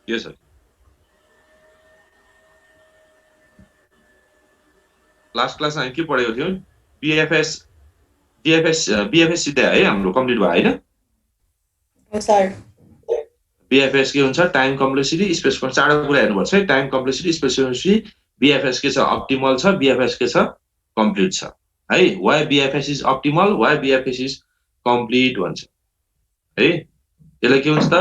Yes, sir. Last class हामी के पढेको थियौँ? बीएफएस सिधै है हाम्रो कम्प्लिट भयो हैन? सर बीएफएस के हुन्छ? टाइम कम्प्लेक्सिटी, स्पेस चारवटा कुरा हेर्नुपर्छ है। Time complexity, space complexity, BFS के छ? अप्टिमल छ, बीएफएस के छ? कम्प्लिट छ है। Why BFS is optimal, why BFS is complete भन्छ है। यसलाई के हुन्छ त?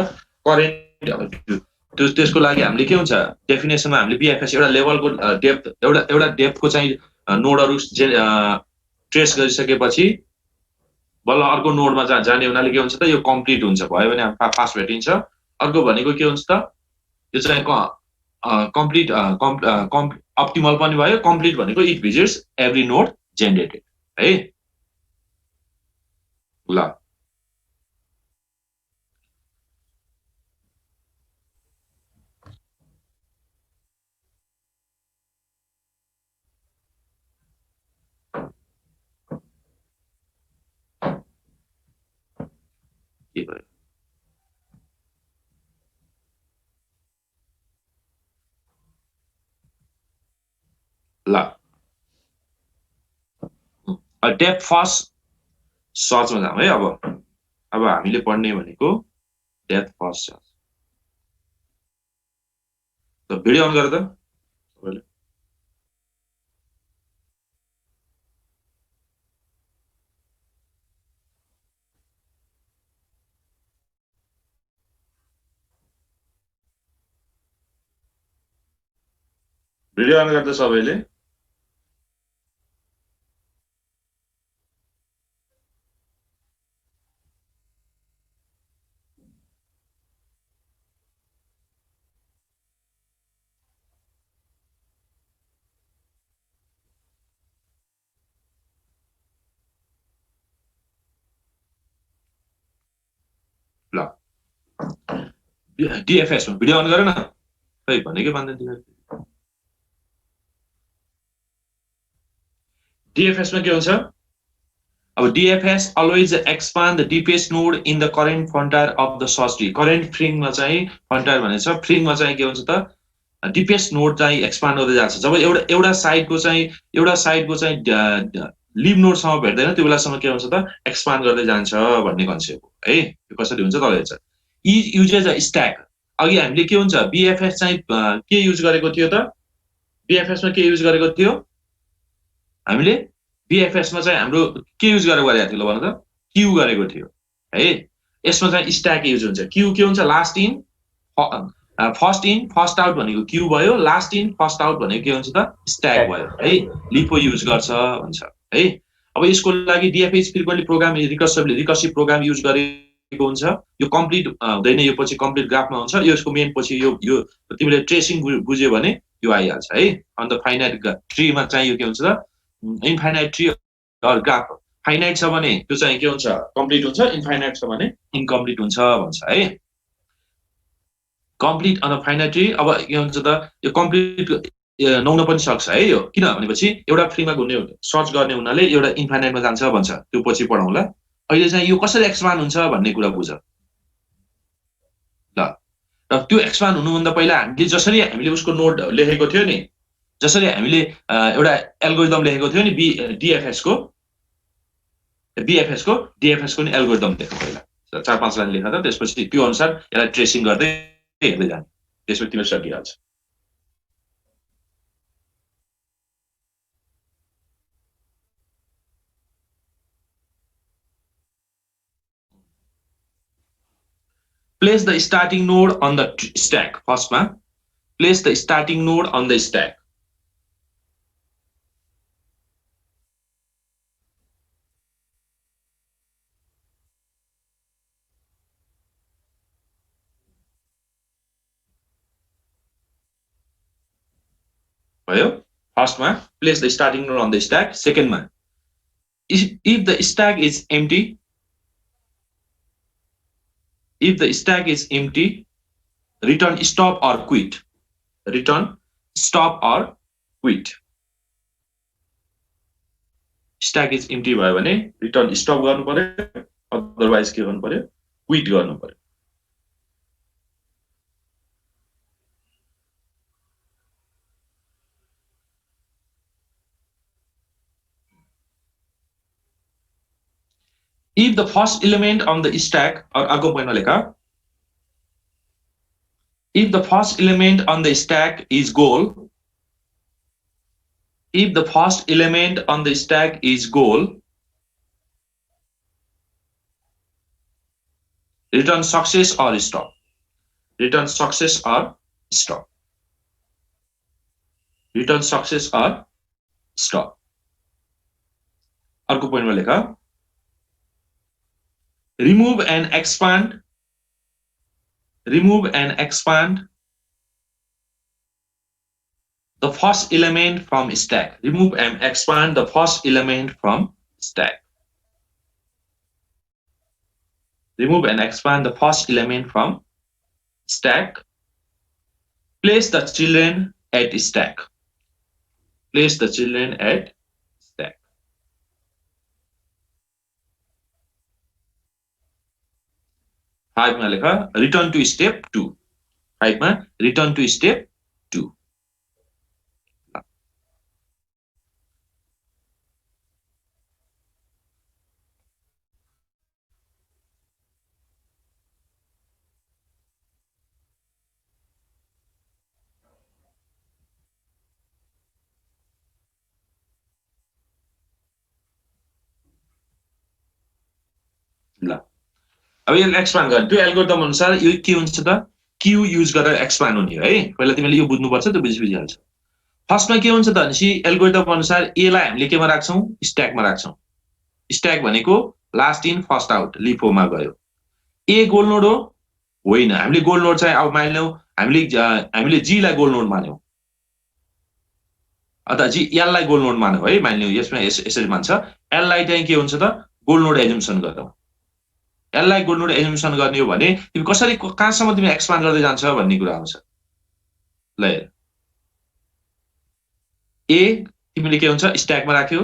करेन्ट त्यसको लागि हामीले के हुन्छ? डेफिनेसनमा हामीले बीएफएस एउटा लेभलको डेप्थ एउटा डेप्थको चाहिँ नोडहरु ट्रेस गरिसकेपछि बल्ल अर्को नोडमा जाने हुनाले के हुन्छ त? यो कम्प्लिट हुन्छ। भयो भने फास्ट भेटिन्छ। अर्को भनेको के हुन्छ त? यो चाहिँ कम्प्लिट अप्टिमल पनि भयो। कम्प्लिट भनेको it visits every node generated है। ल के भयो? ल डेप्थ फर्स्ट सर्चमा जाउँ है। अब हामीले पढ्ने भनेको डेप्थ फर्स्ट सर्च। त भिडियो अन गर त सबैले। भिडियो अन गर त सबैले। ल डिएफएसमा भिडियो अन गर न। खै भनेकै मान्दैन। डिएफएसमा के हुन्छ? अब DFS always expand the deepest node in the current frontier of the search tree. current फ्रिङमा चाहिँ frontier भनेछ। फ्रिङमा चाहिँ के हुन्छ त? डिपेस्ट नोड चाहिँ एक्सपान्ड गर्दै जान्छ। जब एउटा साइडको चाहिँ लिभ नोडसँग भेट्दैन त्यो बेलासम्म के हुन्छ त? एक्सपान्ड गर्दै जान्छ भन्ने कन्सेप्ट हो है। यो कसरी हुन्छ तल हेर्छ। Usages a stack. अघि हामीले के हुन्छ? बीएफएस चाहिँ के युज गरेको थियो त? बीएफएसमा के युज गरेको थियो हामीले? बीएफएसमा चाहिँ हाम्रो के युज गरेको थियो ल भन त? क्यू गरेको थियो है। यसमा चाहिँ स्ट्याक युज हुन्छ। क्यू के हुन्छ? Last in first in first out भनेको क्यू भयो। लास्ट इन फर्स्ट आउट भनेको के हुन्छ त? स्ट्याक भयो है। लिपो युज गर्छ भन्छ है। अब यसको लागि DFS frequently program recursive program use गरेको हुन्छ। यो कम्प्लिट हुँदैन, यो पछि कम्प्लिट ग्राफमा हुन्छ। यसको मेन पछि यो तिमीले ट्रेसिङ बुझ्यो भने यो आइहाल्छ है। अन्त फाइनाइट ट्रीमा चाहिँ यो के हुन्छ त? इन्फाइनाइट ट्री ग्राफ फाइनाइट छ भने त्यो चाहिँ के हुन्छ? कम्प्लिट हुन्छ। इन्फाइनाइट छ भने इन्कम्प्लिट हुन्छ भन्छ है। कम्प्लिट अन्त फाइनाइट ट्री। अब के हुन्छ त? यो कम्प्लिट नहुन पनि सक्छ है। यो किन भनेपछि एउटा फ्रीमा घुम्ने सर्च गर्ने हुनाले एउटा इन्फाइनाइटमा जान्छ भन्छ। त्यो पछि पढाउँला। अहिले चाहिँ यो कसरी एक्सपान्ड हुन्छ भन्ने कुरा बुझ ल। र त्यो एक्सपान्ड हुनुभन्दा पहिला जसरी हामीले उसको नोड लेखेको थियो नि, जसरी हामीले एउटा एल्गोरिदम लेखेको थियो नि डीएफएस को नि एल्गोरिदम लेख्नु पहिला 4-5 लाइन लेख त। त्यसपछि त्यो अनुसार यसलाई ट्रेसिङ गर्दै हेर्दै जाने। त्यसपछि तिम्रो सकिहाल्छ। Place the starting node on the stack. First one, place the starting node on the stack. First one, place the starting node on the stack. Second one, if the stack is empty, return stop or quit. Return stop or quit. Stack is empty भयो भने return stop गर्नु पर्यो, otherwise के गर्नु पर्यो, quit गर्नु पर्यो। If the first element on the stack, or अर्को पोइन्टमा लेख, if the first element on the stack is goal, if the first element on the stack is goal, return success or stop. Return success or stop. Return success or stop. अर्को पोइन्टमा लेख, remove and expand the first element from stack. Remove and expand the first element from stack. Remove and expand the first element from stack. Place the children at stack. Place the children at stack. Five मा लेख, return to step 2. 5 मा return to step 2. ल अब यो expand गर्ने, त्यो algorithm अनुसार यो के हुन्छ त, क्यू युज गरेर एक्सपान्ड हुने है। पहिला तिमीले यो बुझ्नुपर्छ, त्यो बुझिहाल्छ। फर्स्टमा के हुन्छ त भनेपछि एल्गोरिदम अनुसार ए लाई हामीले केमा राख्छौं, स्ट्याकमा राख्छौं। स्ट्याक भनेको लास्ट इन फर्स्ट आउट, लिफोमा गयो। ए गोल नोड हो होइन, हामीले गोल नोड चाहिँ अब मानिलौ हामीले जी लाई गोल नोड मान्यौ, अथवा जी एल लाई गोल नोड मान्यौ है, मानिलौ यसमा यसरी मान्छ। एल लाई चाहिँ के हुन्छ त, गोल नोड एजम्पसन गरौ। एल लाई गोल नोड एजम्पसन गर्ने हो भने तिमी कसरी कहाँसम्म तिमी एक्सपान्ड गर्दै जान्छ भन्ने कुरा आउँछ। ल ए तिमीले के हुन्छ, स्ट्याकमा राख्यो।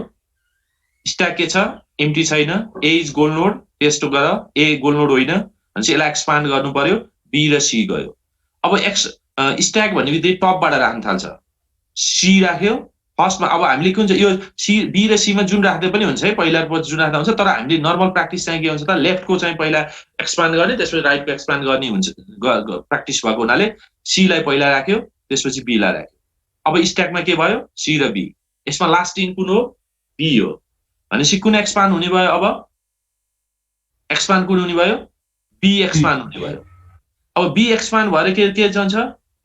स्ट्याक के छ, एम्प्टी छैन। ए इज गोल नोड, टेस्ट गर। ए गोल नोड होइन भनेपछि यसलाई एक्सपान्ड गर्नु पर्यो। बी र सी गयो। अब स्ट्याक भन्ने बित्तिकै टपबाट राख्न थाल्छ। सी राख्यो फर्स्टमा। अब हामीले के हुन्छ, यो सी बी र सी मा जुन राख्दै पनि हुन्छ है, पहिला पछि जुन राख्दा हुन्छ। तर हामीले नर्मल प्र्याक्टिस चाहिँ के हुन्छ त, लेफ्टको चाहिँ पहिला एक्सपान्ड गर्ने, त्यसपछि राइटको एक्सपान्ड गर्ने हुन्छ। प्र्याक्टिस भएको हुनाले सी लाई पहिला राख्यो, त्यसपछि बी लाई राख्यो। अब स्ट्याकमा के भयो, सी र बी। यसमा लास्ट इन कुन हो, बी हो। भनेपछि कुन एक्सपान्ड हुने भयो, अब एक्सपान्ड कुन हुने भयो, बी एक्सपान्ड हुने भयो। अब बी एक्सपान्ड भएर के जान्छ,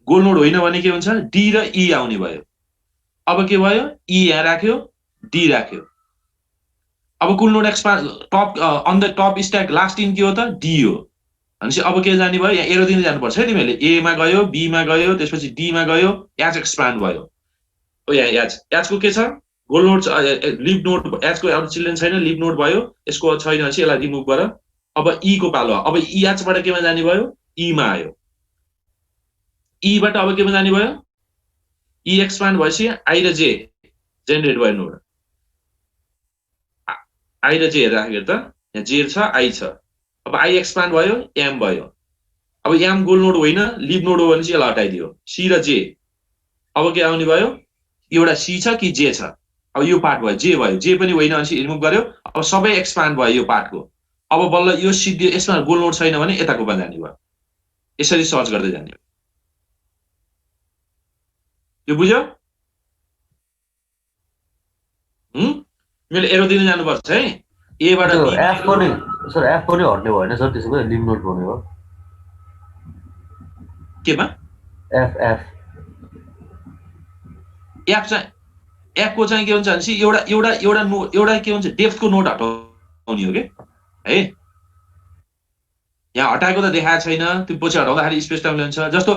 गोल नोड होइन भने के हुन्छ, डी र ई आउने भयो। अब के भयो, ई यहाँ राख्यो, डी राख्यो। अब कुल node expand top on the top stack last in के हो त, डी हो। भनेपछि अब के जाने भयो, यहाँ एरो दिँदै जानुपर्छ है तिमीले। ए मा गयो, बी मा गयो, त्यसपछि डी मा गयो, एज एक्सपान्ड भयो। ओ यहाँ एजको के छ, गोल नोड, लिभ नोड। एजको अब चिल्ड्रेन छैन, लिभ नोड भयो। यसको छैन भनेपछि यसलाई रिमुभ गर। अब ई को पालो। अब ई एजबाट केमा जाने भयो, ई मा आयो। ई बाट अब केमा जाने भयो, ई एक्सपान्ड भएपछि आई र जे जेनेरेट भयो नोड। आई र जे राखेर त यहाँ जे छ, आई छ। अब आई एक्सपान्ड भयो, एम भयो। अब एम गोल नोड होइन, लिभ नोड हो भने चाहिँ यसलाई हटाइदियो। सी र जे। अब के आउने भयो, एउटा सी छ कि जे छ। अब यो पार्ट भयो, जे भयो। जे पनि होइन भनेपछि रिमुभ गर्यो। अब सबै एक्सपान्ड भयो यो पार्टको। अब बल्ल यो सिद्धि, यसमा गोल नोड छैन भने यताकोमा जाने भयो। यसरी सर्च गर्दै जाने हो। यो बुझ्यो? मैले एरो दिन जानुपर्छ है। ए बाट एफ पनि सर, एफ पनि हट्ने भएन सर, त्यसो भए लिभ नोड भन्ने हो। केमा एफ एफ एफ चाहिँ, एफ को चाहिँ के हुन्छ भनेपछि एउटा के हुन्छ, डेप्थको नोड हटाउने हो के है। यहाँ हटाएको त देखाएको छैन, त्यो पछि हटाउँदाखेरि स्पेस टाइम लिन्छ। जस्तो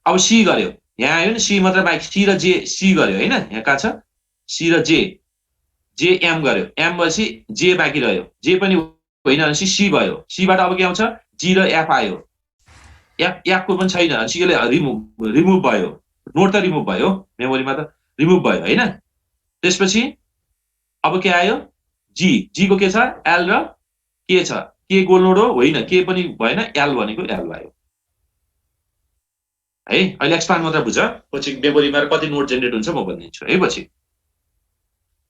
अब सी गर्यो, यहाँ आयो नि, सी मात्र बाइक, सी र जे, सी गर्यो होइन, यहाँ कहाँ छ, सी र जे, जे एम गर्यो। एम भएपछि जे बाँकी रह्यो, जे पनि होइन भनेपछि सी भयो। सीबाट अब के आउँछ, जी र एफ आयो। एफको पनि छैन भनेपछि यसले रिमुभ भयो। नोड त रिमुभ भयो, मेमोरीमा त रिमुभ भयो होइन। त्यसपछि अब के आयो, जी को के छ एल र के छ के गोल नोड हो होइन के पनि भएन एल भनेको एल भयो है अहिले एक्सपान्ड मात्र बुझ पछि मेमोरीमा कति नोड जेनेरेट हुन्छ म भनिदिन्छु है पछि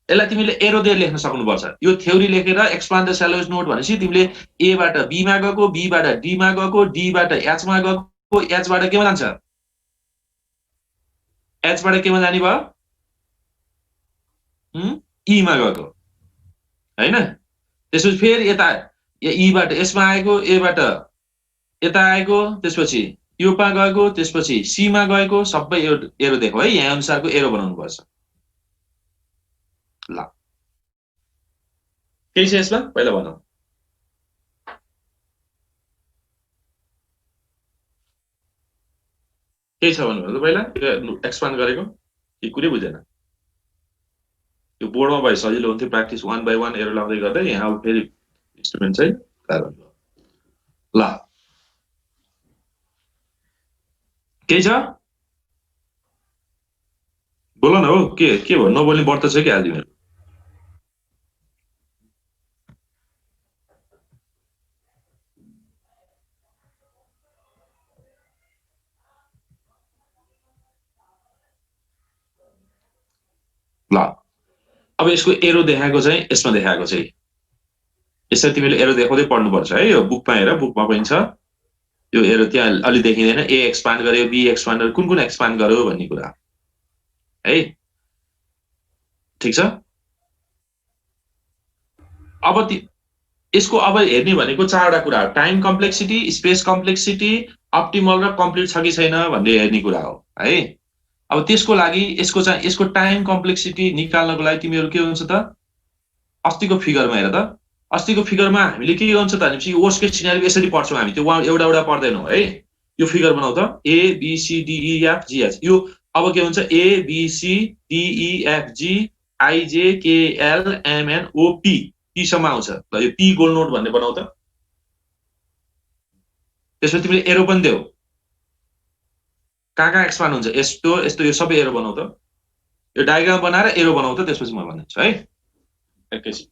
यसलाई तिमीले एरो दिएर लेख्न सक्नुपर्छ यो थ्योरी लेखेर एक्सपान्ड द स्यालोज नोड भनेपछि तिमीले ए बाट बी मा गएको बी बाट डी मा गएको डी बाट एच मा गएको एच बाट केमा जान्छ एच बाट केमा जाने भयो ई मा गएको हैन त्यसपछि फेरि यता ई बाट यसमा आएको ए बाट यता आएको त्यसपछि यो पा गएको त्यसपछि सी मा गएको सबै एरो देखौ है यहाँ अनुसारको एरो बनाउनु पर्छ ल केही छ यसमा पहिला भनौँ केही छ भन्नुभयो पहिला एक्सपान्ड गरेको यो कुरै बुझेन यो बोर्डमा भए सजिलो हुन्थ्यो प्र्याक्टिस 1 बाइ 1 एरो लाउँदै गर्दै यहाँ फेरि इन्स्ट्रुमेन्ट चाहिँ ल केही छ बोल न हो के भयो नबोल्ने व्रत छ कि आज मेरो ल अब यसको एरो देखाएको चाहिँ यसमा देखाएको चाहिँ यसरी तिमीले एरो देखाउँदै पढ्नुपर्छ है यो बुकमा हेर बुकमा पनि छ यो एरो त्यहाँ अलि देखिँदैन ए एक्सपान्ड गर्यो बी एक्सपान्ड गर्यो कुन एक्सपान्ड गर्यो भन्ने कुरा है ठिक छ अब यसको अब हेर्ने भनेको चारवटा कुरा हो time complexity space complexity optimal र कम्प्लिट छ कि छैन भन्ने हेर्ने कुरा हो है अब त्यसको लागि यसको टाइम कम्प्लेक्सिटी निकाल्नको लागि तिमीहरू के हुन्छ त अस्तिको फिगरमा हेर त अस्तिको फिगरमा हामीले के गर्छ त भनेपछि वर्स्ट केस सिनारियो यसरी पढ्छौँ हामी त्यो एउटा एउटा पढ्दैनौँ है यो फिगर बनाऊ त A B C D E F G H यो अब के हुन्छ A B C D E F G I J K L M N O P पीसम्म आउँछ ल यो पी गोल नोट भन्ने बनाऊ त त्यसपछि तिमीले एरो पनि देऊ कहाँ एक्सपान्ड हुन्छ यस्तो यस्तो यो सबै एरो बनाऊ त यो डायग्राम बनाएर एरो बनाऊ त त्यसपछि म भनिदिन्छु है एकैछिन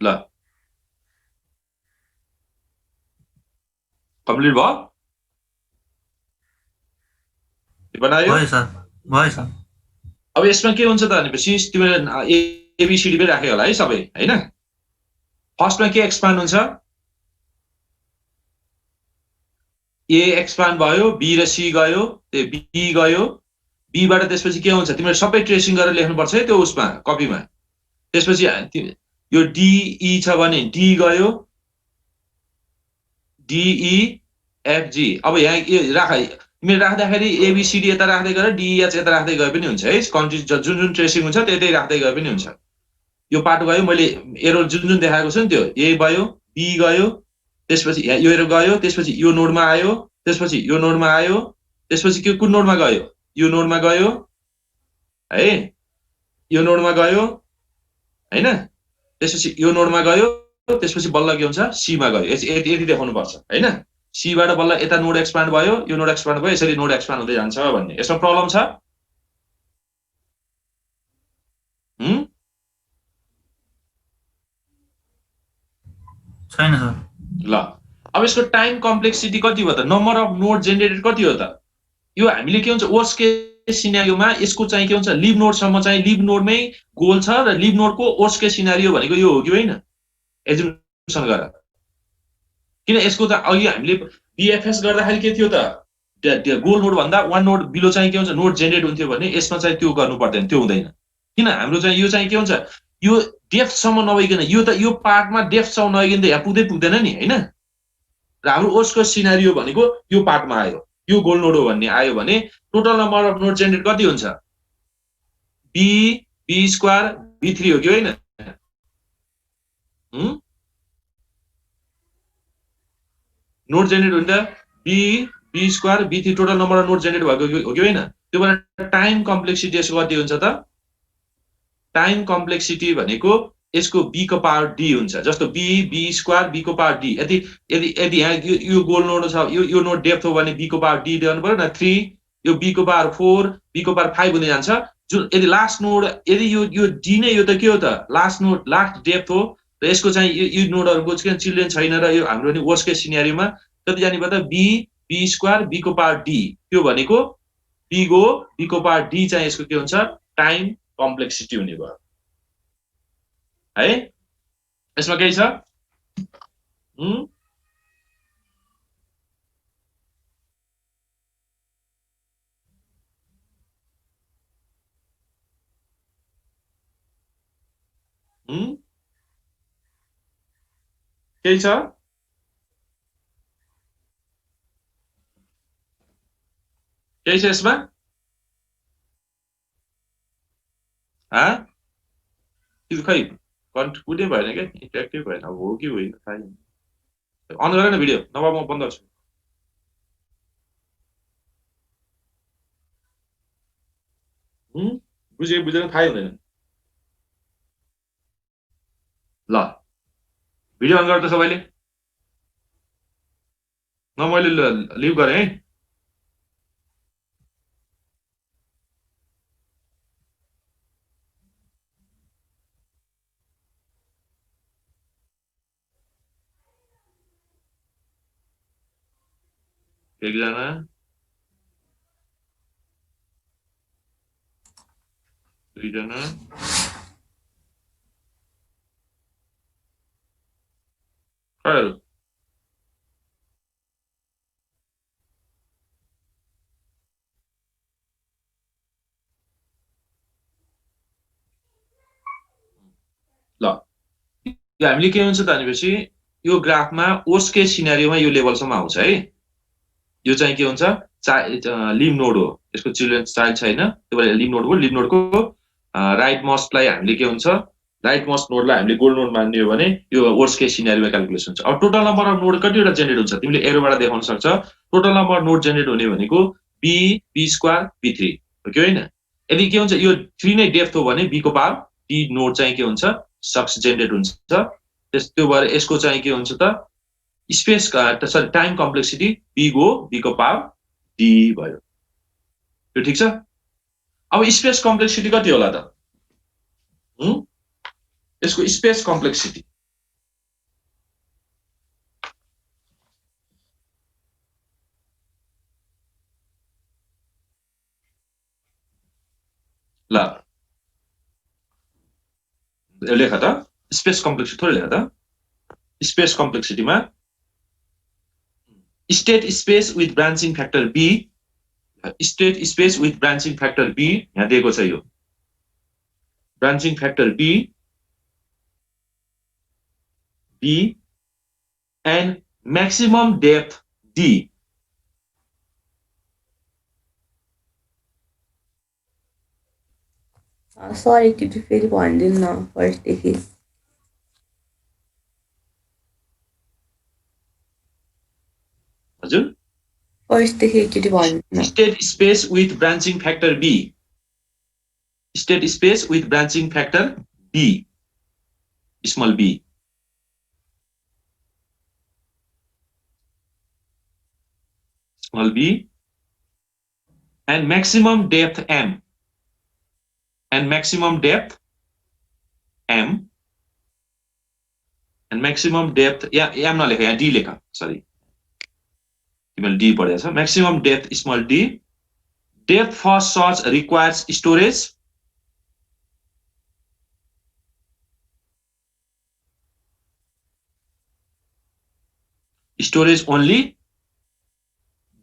ल कम्प्लिट भयो बनायो भयो सर भयो सर अब यसमा के हुन्छ त भनेपछि तिमीले एबीसीडी पनि राख्यो होला है सबै हैन फर्स्टमा के एक्सपान्ड हुन्छ ए एक्सपान्ड भयो बी र सी गयो बी गयो बीबाट त्यसपछि के हुन्छ तिमीले सबै ट्रेसिङ गरेर लेख्नुपर्छ है त्यो उसमा कपीमा त्यसपछि यो डीई छ भने डी गयो डीई एफजी अब यहाँ राख तिमीले राख्दाखेरि एबीसीडी यता राख्दै गएर डीएच यता राख्दै गए पनि हुन्छ है कन्ट्री जुन जुन ट्रेसिङ हुन्छ त्यतै राख्दै गए पनि हुन्छ यो पार्ट गयो मैले एरो जुन जुन देखाएको छु नि त्यो ए गयो बी गयो त्यसपछि यो एरो गयो त्यसपछि यो नोडमा आयो त्यसपछि यो नोडमा आयो त्यसपछि के कुन नोडमा गयो यो नोडमा गयो है यो नोडमा गयो हैन त्यसपछि यो नोडमा गयो त्यसपछि बल्ल के हुन्छ सी मा गयो यति देखाउनु पर्छ हैन सी बाट बल्ल यता नोड एक्सपान्ड भयो यो नोड एक्सपान्ड भयो यसरी नोड एक्सपान्ड हुँदै जान्छ भन्ने यसमा प्रब्लम छ छैन सर ल अब यसको टाइम कम्प्लेक्सिटी कति हो त नम्बर अफ नोड जेनेरेटेड कति हो त यो हामीले के हुन्छ वर्स्ट केस सिनारियोमा यसको चाहिँ के हुन्छ लिभ नोडसम्म चाहिँ लिभ नोडमै गोल छ र लिभ नोडको वर्स्ट केस सिनारियो भनेको यो हो कि होइन एजुम्सन गर किन यसको त अघि हामीले बीएफएस गर्दाखेरि के थियो त गोल नोड भन्दा वन नोड बिलो चाहिँ के हुन्छ नोड जेनेरेट हुन्थ्यो भने यसमा चाहिँ त्यो गर्नु पर्दैन त्यो हुँदैन किन हाम्रो चाहिँ यो चाहिँ के हुन्छ यो डेप्थसम्म नभइकन यो पार्टमा डेप्थसम्म नभइकन त यहाँ पुग्दैन नि हैन र हाम्रो ओस्को सिनारियो भनेको यो पार्टमा आयो यो गोल नोड हो भन्ने आयो भने total number of node generate कति हुन्छ बी बी स्क्वायर बी3 हो कि होइन नोड जेनेरेट हुन्छ बी बी स्क्वायर बी3 total number of node generate भएको हो कि होइन त्यो भएर टाइम कम्प्लेक्सिटी यसको कति हुन्छ त टाइम कम्प्लेक्सिटी भनेको यसको बी को पावर डी हुन्छ जस्तो बी बी स्क्वायर बी को पावर डी यदि यहाँ यो गोल नोड छ यो नोड डेप्थ हो भने बी को पावर डी दिनु पर्यो न 3 यो बी को पावर 4 बी को पावर 5 हुँदै जान्छ जुन यदि लास्ट नोड यदि यो डी नै यो त के हो त लास्ट नोड लास्ट डेप्थ हो र यसको चाहिँ यो नोडहरुको चाहिँ चिल्ड्रेन छैन र यो हाम्रो नि वर्स्ट केस सिनेरियोमा कति जाने भयो त बी बी स्क्वायर बी को पावर डी त्यो भनेको बी को पावर डी चाहिँ यसको के हुन्छ टाइम कम्प्लेक्सिटी हुने भयो है यसमा केही छ केही छ केही छ यसमा त्यो खै कुनै भएन क्या इन्ट्रेक्टिभ भएन अब हो कि होइन थाहा छैन अन गर न भिडियो नभए म बन्द गर्छु बुझेन थाहै हुँदैन ल भिडियो अन गर त सबैले न मैले लिभ गरेँ है एकजना दुईजना खैहरू ल यो हामीले के हुन्छ त भनेपछि यो ग्राफमा वर्स्ट केस सिनेरियोमा यो लेभलसम्म आउँछ है यो चाहिँ के हुन्छ लिभ नोड हो यसको चिल्ड्रेन चाइल्ड छैन त्यो भएर लिभ नोडको राइट मोस्टलाई हामीले के हुन्छ राइट मोस्ट नोडलाई हामीले गोल्ड नोड मान्ने हो भने यो वर्स्ट केस सिनेरियोमा क्याल्कुलेसन हुन्छ अब टोटल नम्बर अफ नोड कतिवटा जेनेरेट हुन्छ तिमीले एरोबाट देखाउन सक्छ total number of node generate हुने भनेको बी बी स्क्वायर बी3 हो कि होइन यदि के हुन्छ यो 3 नै डेप्थ हो भने बी को पावर डी नोड चाहिँ के हुन्छ सक्स जेनेरेट हुन्छ त्यो भएर यसको चाहिँ के हुन्छ त space sorry time complexity b को पावर डी भयो यो ठीक छ अब स्पेस कम्प्लेक्सिटी कति होला त यसको स्पेस कम्प्लेक्सिटी ल लेख त स्पेस कम्प्लेक्सिटी थोरै लेख त स्पेस कम्प्लेक्सिटीमा state space with branching factor B state space with branching factor B यहाँ दिएको छ यो branching factor B and maximum depth d sir एकचोटि फेरि भनिदिनु न फर्स्टदेखि हजुर फर्स्टदेखि एकचोटि भनिदिनु न state space with branching factor B state space with branching factor B small B small b and maximum depth m and maximum depth m and maximum depth m नलेख यहाँ d लेख सरी तिमीले d पढेको छ maximum depth small d depth for such requires storage only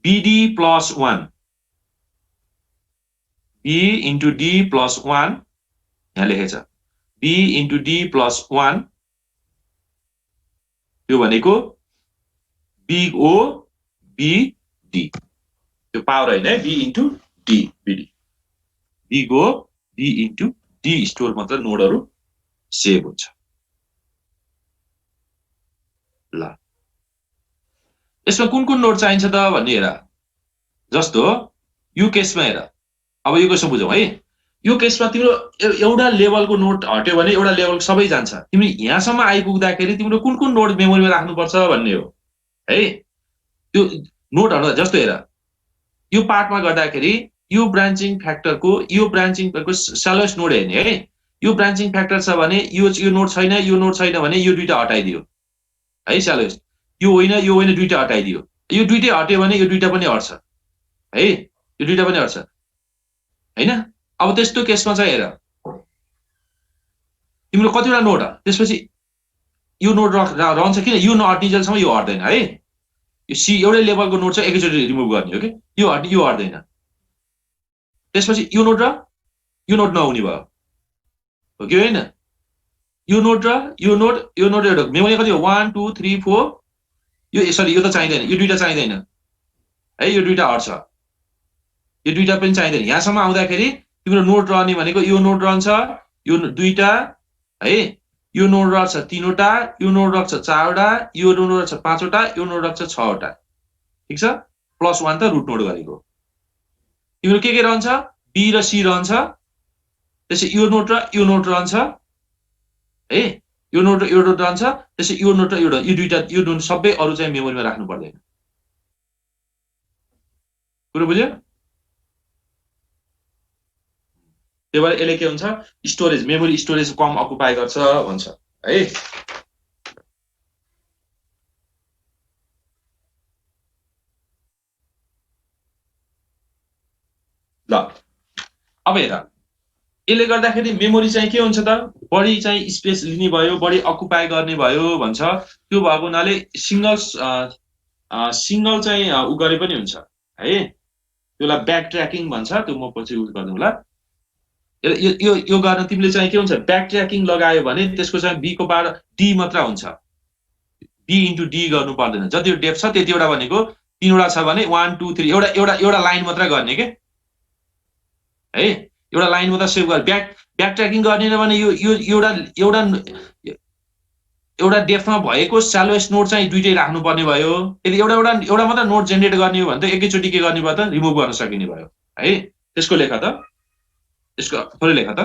bd plus 1 b into d plus 1 यहाँ लेखेछ b into d plus 1 यो भनेको big O b d त्यो power हैन है b into d bd big O b into d store मात्र नोडहरु save हुन्छ ल यसमा कुन नोड चाहिन्छ त भन्ने हेर जस्तो यो केसमा हेर अब यो कसो बुझौ है यो केसमा तिम्रो एउटा लेभलको नोड हट्यो भने एउटा लेभल सबै जान्छ तिमी यहाँसम्म आइपुग्दाखेरि तिम्रो कुन नोड मेमोरीमा राख्नु पर्छ भन्ने हो है त्यो नोडहरु जस्तो हेर यो पार्टमा गर्दाखेरि यो ब्रान्चिङ फ्याक्टरको स्यालोएस्ट नोड हेर्ने है यो ब्रान्चिङ फ्याक्टर छ भने यो नोड छैन भने यो दुईटा हटाइदियो है स्यालोएस्ट यो होइन दुईटा हटाइदियो यो दुईटै हट्यो भने यो दुईटा पनि हट्छ है यो दुईटा पनि हट्छ हैन अब त्यस्तो केसमा चाहिँ हेर तिम्रो कतिवटा नोड त्यसपछि यो नोड रहन्छ किन यो नहट्नेजेलसम्म यो हट्दैन है यो सी एउटै लेभलको नोड चाहिँ एकैचोटि रिमुभ गर्ने हो कि यो हट्दैन त्यसपछि यो नोड नहुने भयो हो कि होइन यो नोड एउटा मेमोरी कति हो 1 2 3 4 यो सरी यो त चाहिदैन यो दुईटा चाहिदैन है यो दुईटा हट्छ यो दुईटा पनि चाहिदैन यहाँसम्म आउँदाखेरि तिम्रो नोड रहने भनेको यो नोड रहन्छ यो दुईटा है यो नोड रहन्छ तीनवटा यो नोड रहन्छ चारवटा यो नोड रहन्छ पाँचवटा यो नोड रहन्छ छवटा ठीक छ प्लस 1 त रुट नोड गरेको तिम्रो के रहन्छ बी र सी रहन्छ त्यसै यो नोड रहन्छ है यो नोड रहन्छ त्यसै यो नोड र यो दुईटा यो नोड सबै अरु चाहिँ मेमोरीमा राख्नु पर्दैन पुरो बुझ्यो त्यही भएर यसले के हुन्छ स्टोरेज मेमोरी स्टोरेज कम अकुपाई गर्छ भन्छ है ल अब हेर यसले गर्दाखेरि मेमोरी चाहिँ के हुन्छ त बढी चाहिँ स्पेस लिने भयो बढी अकुपाई गर्ने भयो भन्छ त्यो भएको हुनाले सिंगल चाहिँ उ गरे पनि हुन्छ है त्यसलाई ब्याक ट्र्याकिङ भन्छ त्यो म पछि युज गर्नुला यो गर्न तिमीले चाहिँ के हुन्छ ब्याक ट्र्याकिङ लगायो भने त्यसको चाहिँ b को पावर d मात्र हुन्छ b into d गर्नु पर्दैन जति डेप्थ छ त्यतिवटा भनेको तीनवटा छ भने 1 2 3 एउटा लाइन मात्र गर्ने के है एउटा लाइन मात्र सेभ गर ब्याक ट्र्याकिङ गर्ने भने यो एउटा डेप्थमा भएको स्यालोएस्ट नोड चाहिँ दुईटै राख्नु पर्ने भयो यदि एउटा मात्र नोड जेनेरेट गर्ने हो भने त एकैचोटि के गर्ने भयो त रिमुभ गर्न सकिने भयो है त्यसको लेख त यसको थोरै लेख त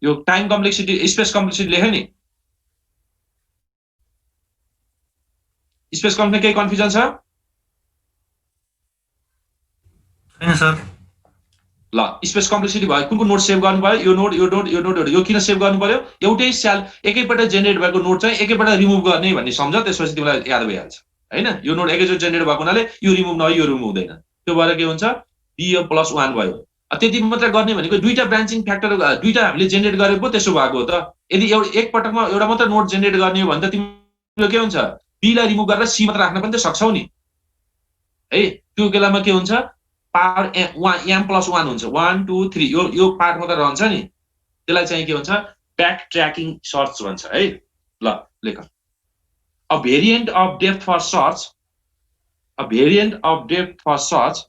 यो टाइम कम्प्लेक्सिटी स्पेस कम्प्लेक्सिटी लेख नि स्पेस कम्प्लेक्सिटी केही कन्फ्युजन छ हैन सर ल स्पेस कम्प्लेक्सिटी भयो कुन नोड सेभ गर्नु पर्यो यो नोड यो किन सेभ गर्नु पर्यो एउटै सेल एकैपल्ट जेनेरेट भएको नोड चाहिँ एकैपल्ट रिमुभ गर्ने भन्ने सम्झ त्यसपछि तिमीलाई याद भइहाल्छ हैन यो नोड एकैचोटि जेनेरेट भएको हुनाले यो रिमुभ नभई यो रिमुभ हुँदैन त्यो भएर के हुन्छ b + 1 भयो त्यति मात्र गर्ने भनेको दुईटा ब्रान्चिङ फ्याक्टर दुईटा हामीले जेनेरेट गरे पो त्यसो भएको हो त। यदि एक पटकमा एउटा मात्र नोड जेनेरेट गर्ने हो भने त तिम्रो के हुन्छ, बी लाई रिमुभ गरेर सी मात्र राख्न पनि त सक्छौ नि है। त्यो बेलामा के हुन्छ, पावर m + 1 हुन्छ, 1 2 3 यो पार्ट मात्र रहन्छ नि। त्यसलाई चाहिँ के भन्छ, ब्याक ट्र्याकिङ सर्च भन्छ है। ल लेख, a variant of depth first search, a variant of depth first search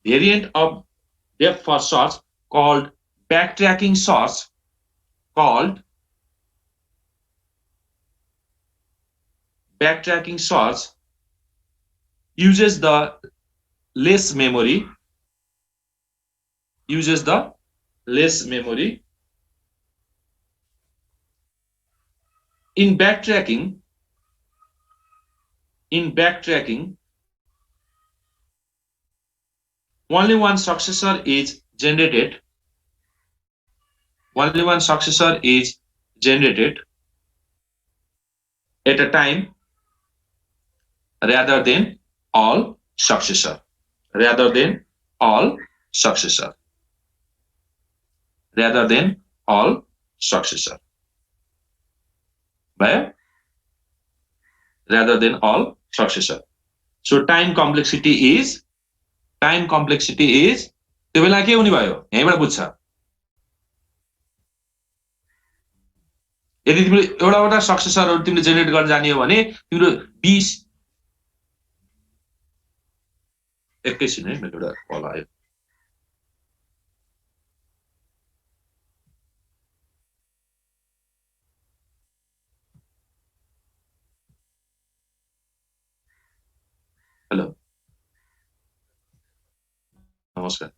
variant of depth for search called backtracking search called backtracking search uses the less memory in backtracking only one successor is generated at a time rather than all successor so time complexity is त्यो बेला के हुने भयो, यहीँबाट बुझ्छ। यदि तिमीले एउटा सक्सेसरहरु तिमीले जेनेरेट गर्न जाने हो भने तिम्रो 20 एकैछिन है, मेरो एउटा कल आयो। हेलो, नमस्कार।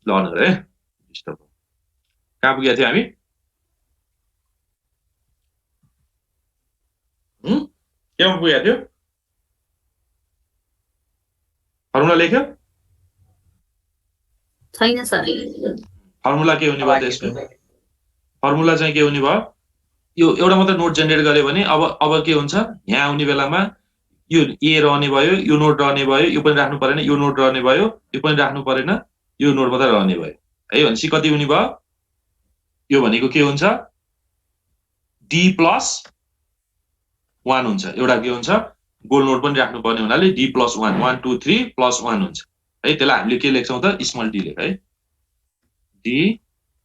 लर्नर है डिस्टर्ब कहाँ पुगेका थियौँ हामी केमा पुगेका थियो फर्मुला लेख्यो छैन सर फर्मुला के हुने भयो त्यसको फर्मुला चाहिँ के हुने भयो यो एउटा मात्र नोड जेनेरेट गर्यो भने अब के हुन्छ यहाँ आउने बेलामा यो ए रहने भयो यो नोड रहने भयो यो पनि राख्नु परेन यो नोड रहने भयो यो पनि राख्नु परेन यो नोड मात्र रहने भयो है भनेपछि कति हुने भयो यो भनेको के हुन्छ डी प्लस 1 हुन्छ एउटा के हुन्छ गोल नोड पनि राख्नु पर्ने हुनाले डी प्लस 1 1 2 3 प्लस 1 हुन्छ है त्यसलाई हामीले के लेख्छौँ त स्मल डी लेख है डी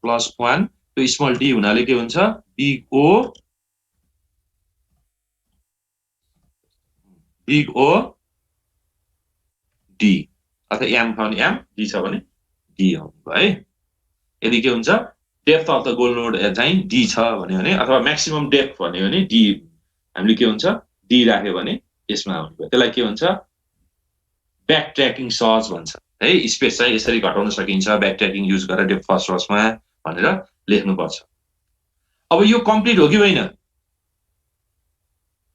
प्लस 1 त्यो स्मल डी हुनाले के हुन्छ बिग ओ डी अथवा एम छ भने एम डी छ भने डी आउनु है यदि के हुन्छ depth of the goal node चाहिँ डी छ भने अथवा म्याक्सिमम डेप्थ भन्यो भने डी हामीले के हुन्छ डी राख्यो भने यसमा आउने भयो त्यसलाई के हुन्छ ब्याक ट्र्याकिङ सर्च भन्छ है स्पेस चाहिँ यसरी घटाउन सकिन्छ ब्याक ट्र्याकिङ युज गरेर डेप्थ फर्स्ट सर्चमा भनेर लेख्नुपर्छ अब यो कम्प्लिट हो कि होइन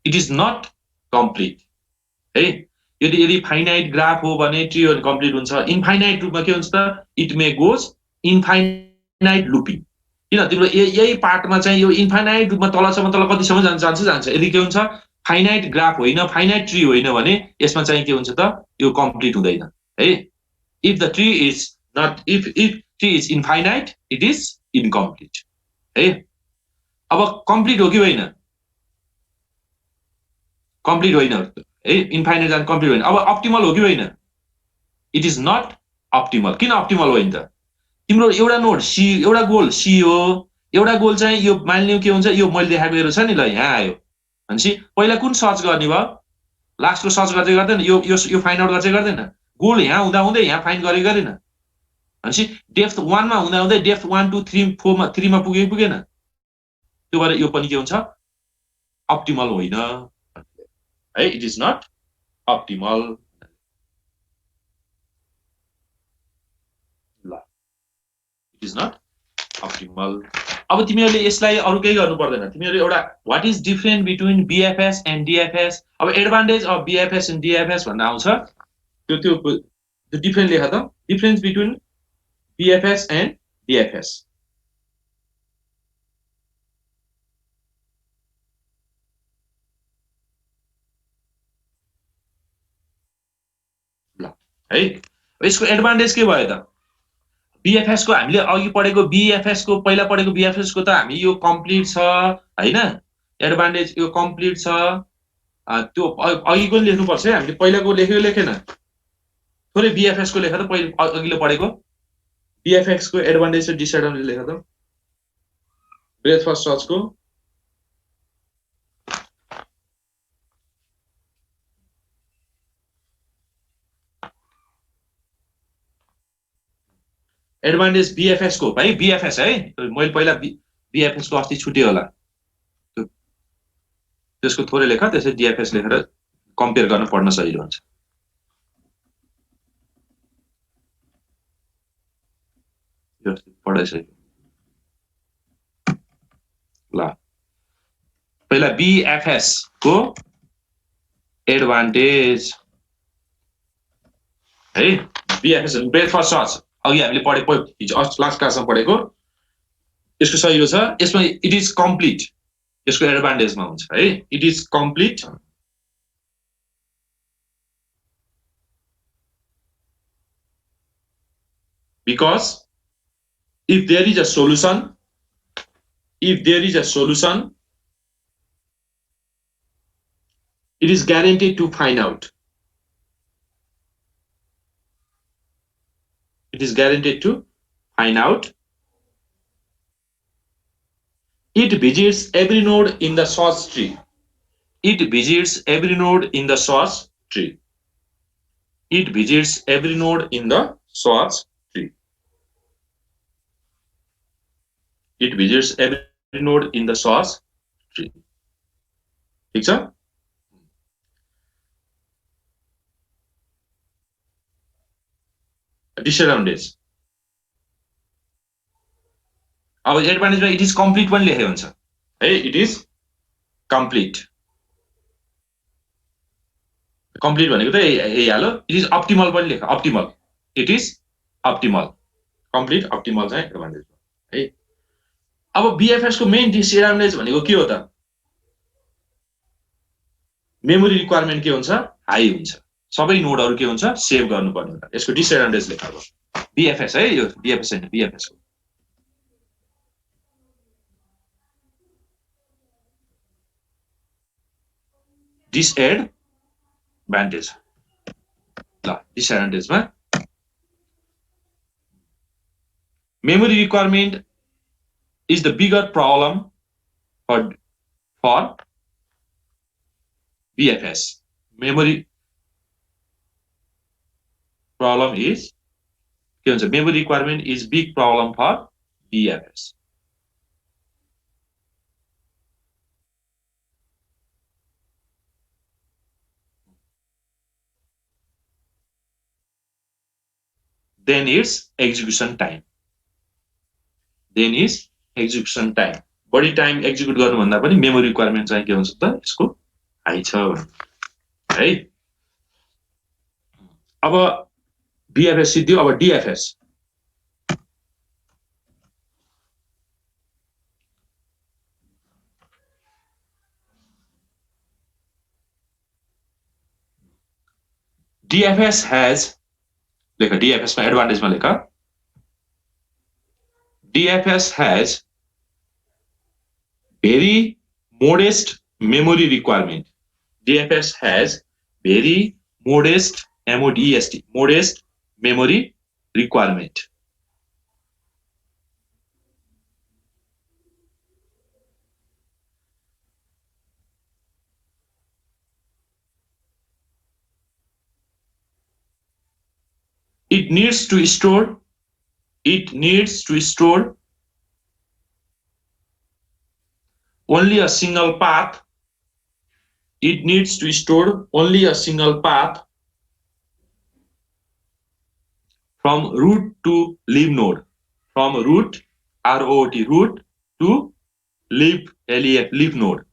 इट इज नट कम्प्लिट है यदि फाइनाइट ग्राफ हो भने ट्री कम्प्लिट हुन्छ इन्फाइनाइट रूपमा के हुन्छ त इट मे गोज इन्फाइनाइट लुपिङ किन तिम्रो यही पार्टमा चाहिँ यो इन्फाइनाइट रूपमा तलसम्म तल कतिसम्म जान्छ यदि के हुन्छ फाइनाइट ग्राफ होइन फाइनाइट ट्री होइन भने यसमा चाहिँ के हुन्छ त यो कम्प्लिट हुँदैन है if the tree is not if tree is infinite it is incomplete है अब कम्प्लिट हो कि होइन कम्प्लिट होइन है इन्फाइनाइट जान कम्प्लिट होइन अब अप्टिमल हो कि होइन इट इज नट अप्टिमल किन अप्टिमल होइन त तिम्रो एउटा नोड सी एउटा गोल सी हो एउटा गोल चाहिँ यो मानिलिउँ के हुन्छ यो मैले देखाएको छ नि ल यहाँ आयो भनेपछि पहिला कुन सर्च गर्ने भयो लास्टको सर्च गर्दै गर्दैन यो फाइन्ड आउट गर्दै गर्दैन गोल यहाँ हुँदै यहाँ फाइन्ड गरेन भनेपछि डेप्थ 1 मा हुँदै डेप्थ 1 2 3 4 मा 3 मा पुगेन त्यो भएर यो पनि के हुन्छ अप्टिमल होइन है इट इज नट अप्टिमल ल इट इज नट अप्टिमल अब तिमीहरूले यसलाई अरु केही गर्नु पर्दैन तिमीहरूले एउटा what is different between BFS and DFS अब advantage of BFS and DFS भन्ने आउँछ त्यो डिफरेन्ट लेख त difference between BFS and DFS ल है यसको एडभान्टेज के भयो त बीएफएस को हामीले अघि पढेको बीएफएस को पहिला पढेको बीएफएस को त हामी यो कम्प्लिट छ हैन एडभान्टेज यो कम्प्लिट छ त्यो अघिको लेख्नु पर्छ है हामीले पहिलाको लेखेन थोरै बीएफएस को लेख त पहिला अघिले पढेको बीएफएस को एडभान्टेज र डिसएडभान्टेज लेख त ब्रेथ फर्स्ट सर्च को एडभान्टेज बीएफएस को भाइ बीएफएस है मैले पहिला बीएफएस को अस्ति छुट्यो होला त्यसको थोरै लेख त्यसै डीएफएस लेखेर कम्पेयर गर्न पढ्न सजिलो हुन्छ यो पढाइसक्यो ल पहिला बीएफएस को एडभान्टेज है बीएफएस ब्रेथ फर्स्ट सर्च अघि हामीले पढेको हिजो लास्ट क्लासमा पढेको यसको सजिलो छ यसमा इट इज कम्प्लिट यसको एडभान्टेजमा हुन्छ है it is complete because if there is a solution it is guaranteed to find out it visits every node in the search tree it visits every node in the search tree it visits every node in the search tree it visits every node in the search tree ठीक छ disadvantage अब एडभान्टेजमा it is complete पनि लेखेको हुन्छ है it is complete complete भनेको त यही हालो इट इज अप्टिमल पनि लेख optimal it is optimal complete optimal चाहिँ एडभान्टेज है अब बीएफएस को मेन डिसएडभान्टेज भनेको के हो त मेमोरी रिक्वायरमेन्ट के हुन्छ हाई हुन्छ सबै नोडहरु के हुन्छ सेभ गर्नुपर्ने हुन्छ यसको डिसएडभान्टेज लेखाको बीएफएस है यो बीएफएस हैन बीएफएस को डिसएडभान्टेज ल डिसएडभान्टेजमा memory requirement is the bigger problem for BFS. Memory problem is memory requirement is big problem for BFS. Then it's execution time. Then is execution time. Body time execute गर्नु भन्दा पनि memory requirement चाहिँ के हुन्छ त यसको high छ है अब BFS सिद्धियो अब DFS DFS has लेखा DFS मा एडभान्टेज मा लेखा DFS has very modest memory requirement. DFS has very modest MODEST modest memory requirement. It needs to store only a single path. It needs to store only a single path from root to leaf node. From root, ROT, root to leaf, LEF, leaf node.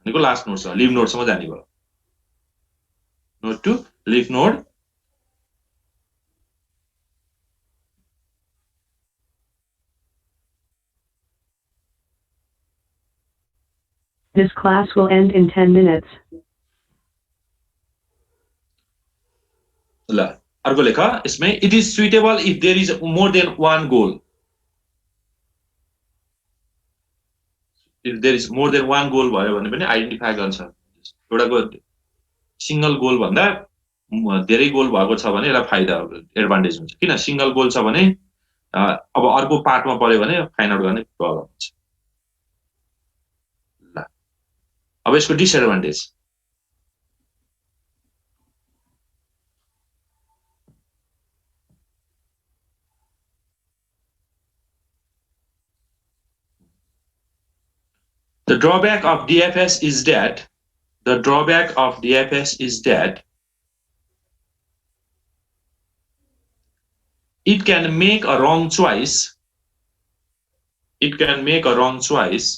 Last node, sir. Leaf node, समझ आनी बोलो. Node to leaf node. This class will end in 10 minutes. ल अर्को लेख इसमें it is suitable if there is more than one goal. If there is more than one goal भयो भने पनि identify गर्छ एउटाको सिंगल गोल भन्दा धेरै गोल भएको छ भने यसलाई फाइदा एडभान्टेज हुन्छ किन सिंगल गोल छ भने अब अर्को पार्टमा पर्यो भने फाइन्ड आउट गर्ने प्रब्लम हुन्छ अब यसको disadvantage The drawback of DFS is that it can make a wrong choice. It can make a wrong choice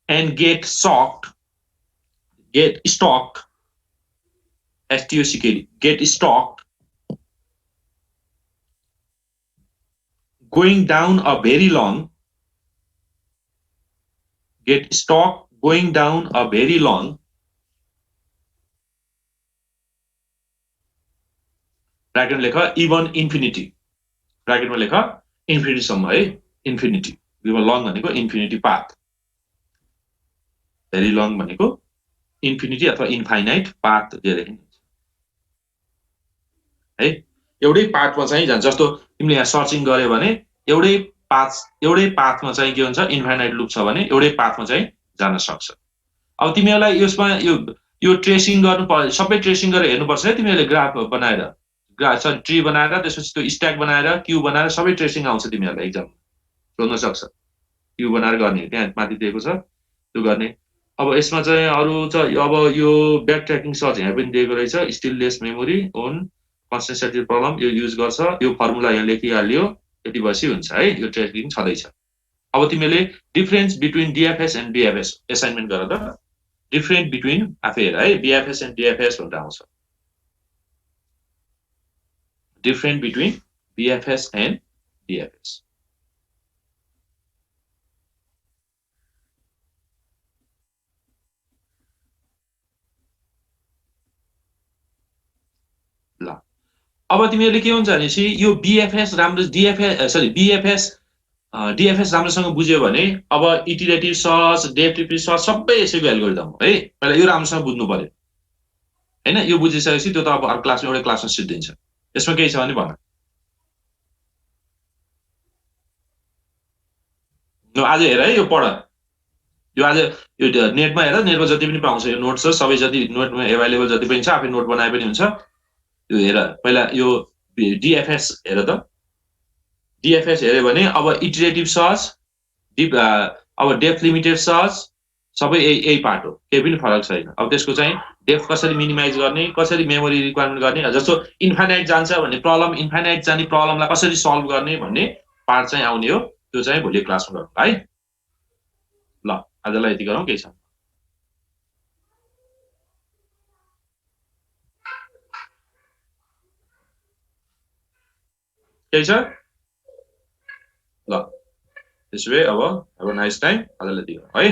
and get stocked, S-T-O-C-K-D, get stocked, going down a very long, bracket में लेखा even infinity, bracket में लेखा infinity सम्म है infinity, even long भनेको infinity path. Very long भनेको infinity अथवा infinite path दिएर है एउटै पाथमा चाहिँ जान्छ जस्तो तिमीले यहाँ सर्चिङ गर्यो भने एउटै पाथमा चाहिँ के हुन्छ इन्फाइनाइट लुप छ भने एउटै पाथमा चाहिँ जान सक्छ अब तिमीलाई यसमा यो ट्रेसिङ गर्नु पर्छ सबै ट्रेसिङ गरेर हेर्नु पर्छ है तिमीले ग्राफ बनाएर ट्री बनाएर त्यसपछि त्यो स्ट्याक बनाएर क्यू बनाएर सबै ट्रेसिङ आउँछ तिमीहरुलाई एक्जाम सोध्न सक्छ क्यू बनाएर गर्ने त्यहाँ माथि दिएको छ त्यो गर्ने अब यसमा चाहिँ अरु चाहिँ अब यो ब्याक ट्र्याकिङ सर्च यहाँ पनि दिएको रहेछ still lace memory own constant setting problem यो युज गर्छ यो फर्मुला यहाँ लेखिहाल्यो यति बसी हुन्छ है यो ट्रेकिङ छँदैछ अब तिमीले डिफरेन्स बिट्विन डिएफएस एन्ड बिएफएस असाइनमेन्ट गर त डिफरेन्ट बिट्विन आफै हेर है बिएफएस एन्ड डिएफएस भनेर आउँछ डिफरेन्ट बिट्विन बिएफएस एन्ड डिएफएस ल अब तिमीहरूले के हुन्छ भनेपछि यो बिएफएस राम्रो बिएफएस डिएफएस राम्रोसँग बुझ्यो भने अब इटिरेटिभ सर्च डेप्टिभ सर्च सबै यसैको एल्गोरिदम हो है पहिला यो राम्रोसँग बुझ्नु पर्यो हैन यो बुझिसकेपछि त्यो त अब अर्को क्लासमा एउटै क्लासमा सिद्धिन्छ यसमा केही छ भने भन न आज हेर है यो पढ यो आज यो नेटमा हेर नेटमा जति पनि पाउँछ यो नोट्स छ सबै जति नोटमा एभाइलेबल जति पनि छ आफै नोट बनाए पनि हुन्छ यो हेर पहिला यो डिएफएस हेर त डिएफएस हेर्यो भने अब इटरेटिभ सर्च अब डेप्थ लिमिटेड सर्च सबै यही पार्ट हो केही पनि फरक छैन अब त्यसको चाहिँ डेप्थ कसरी मिनिमाइज गर्ने कसरी मेमोरी रिक्वायरमेन्ट गर्ने जस्तो इन्फाइनाइट जान्छ भने प्रब्लम इन्फाइनाइट जाने प्रब्लमलाई कसरी सल्भ गर्ने भन्ने पार्ट चाहिँ आउने हो त्यो चाहिँ भोलि क्लासमा गरौँ है ल आजलाई यति गरौँ केही छ केही छ ल त्यसो भए अब नाइस टाइम आजलाई यति गरौँ है